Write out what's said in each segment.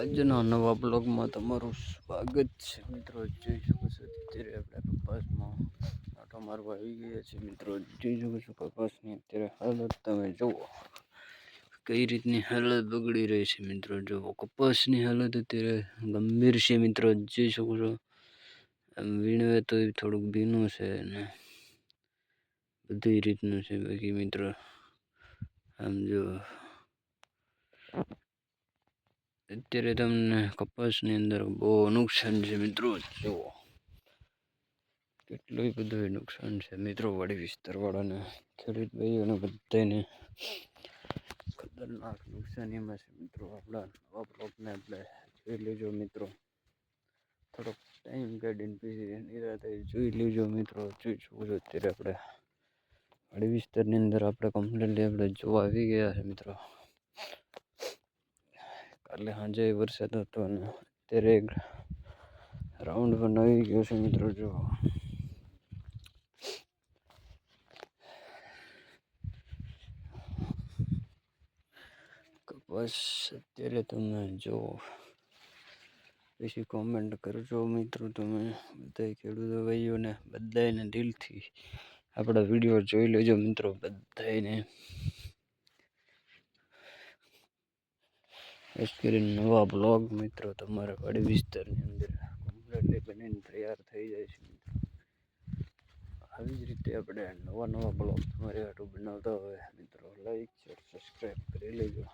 આજના નવા બ્લોગમાં તમારું સ્વાગત છે મિત્રો. જોઈ શકો છો અત્યારે આપણે કપાસમાં આંટો મારવા આવી ગયા છે મિત્રો. જોઈ શકો છો કપાસની અત્યારે હાલત તમે જુઓ કઈ રીતની હાલત બગડી રહી છે મિત્રો. જુઓ કપાસની હાલત અત્યારે ગંભીર છે મિત્રો. જોઈ શકો છો આમ વીણવે તો થોડુંક ભીનું છે ને બધી રીતનું છે બાકી મિત્રો. આમ જો અત્યારે તમને કપાસની અંદર બહુ નુકસાન છે મિત્રો. જુઓ કેટલું બધું નુકસાન છે મિત્રો. વાડી વિસ્તારવાળાને ખેડૂત ભાઈઓને બધાને ખતરનાક નુકસાનીમાં છે મિત્રો. આપણા નવા બ્લોગને આપણે જોઈ લેજો મિત્રો. થોડોક ટાઈમ કાઢીને પછી નિરાતે જોઈ લેજો મિત્રો. જોઈ શકો છો અત્યારે આપણે વાડી વિસ્તારની અંદર આપણે કમ્પ્લીટલી આપણે જોવા આવી ગયા છે મિત્રો. કાલે સાંજે વરસાદ હતો અને અત્યારે એક રાઉન્ડ પણ આવી ગયો છે મિત્રો. જો કપાસ અત્યારે તમે જો પછી કોમેન્ટ કરજો મિત્રો. તમે બધા ખેડૂતો ભાઈઓને બધાને દિલથી આપણા વિડીયો જોઈ લેજો મિત્રો. બધાને ખાસ કરીને નવા બ્લોગ મિત્રો તમારા વાડી વિસ્તારની અંદર કમ્પ્લીટલી બનીને તૈયાર થઈ જાય છે મિત્રો. આવી જ રીતે આપણે નવા બ્લોગ તમારે હાટું બનાવતા હોય મિત્રો. લાઈક શેર સબસ્ક્રાઈબ કરી લેજો.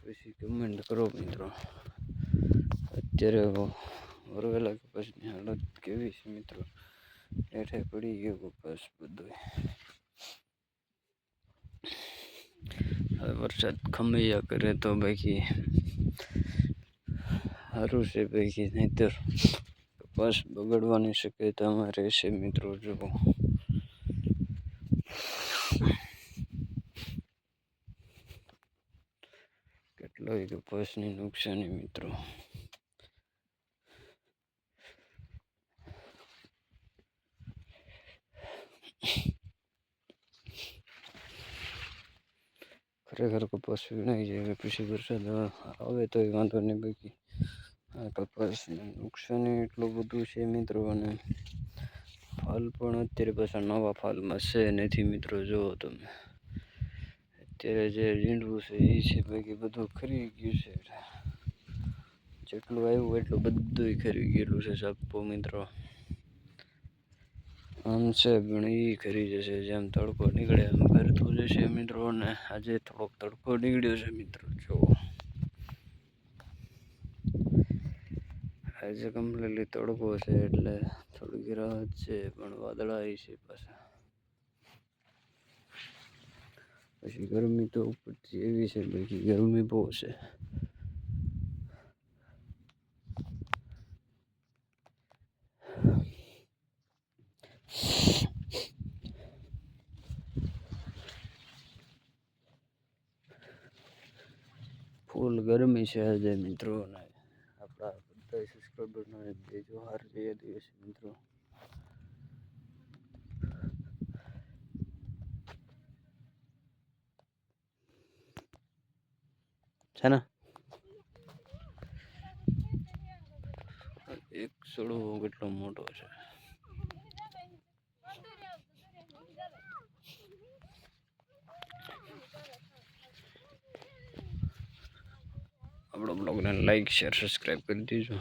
પછી કમેન્ટ કરો મિત્રો. અત્યારે વરવેલા કપાસની હાલત કેવી છે મિત્રો. હેઠે પડી ગયો કપાસ બધું. હવે વરસાદ ખમૈયા કરે તો બાકી સારું છે બાકી નહીતર કપાસ બગડવાની શક્યતામાં રહેશે મિત્રો. જો કેટલોય કપાસની નુકસાની મિત્રો. ખરેખર કપાસ વીણાઈ જાય પછી વરસાદ આવે તો એ વાંધો નહીં. બાકી આ કપાસની નુકસાની એટલું બધું છે મિત્રો. અને ફાલ પણ અત્યારે પાછા નવા ફાલમાં છે નથી મિત્રો. જુઓ તમે અત્યારે જે રીંડવું છે એ છે બાકી બધું ખરી ગયું છે. જેટલું આવ્યું એટલું બધું ખરી ગયેલું છે સાપો મિત્રો. આમ છે પણ એ ખરી જશે. જેમ તડકો નીકળે એમ કરતું જશે મિત્રો. અને આજે થોડોક તડકો નીકળ્યો છે મિત્રો. જો આજે કમ્પ્લીટલી તડકો છે એટલે થોડીક રાહત છે. પણ વાદળાઈ છે પાછા. પછી ગરમી તો ઉપરથી એવી છે બાકી ગરમી બહુ છે. ફૂલ ગરમી છે આજે મિત્રો. અને આપણા બધા સબસ્ક્રાઈબરનો બે જોહાર જય દિવસ મિત્રો. છે ને એક સડો કેટલો મોટો છે. આપણો બ્લોગને લાઈક શેર સબસ્ક્રાઈબ કરી દેજો.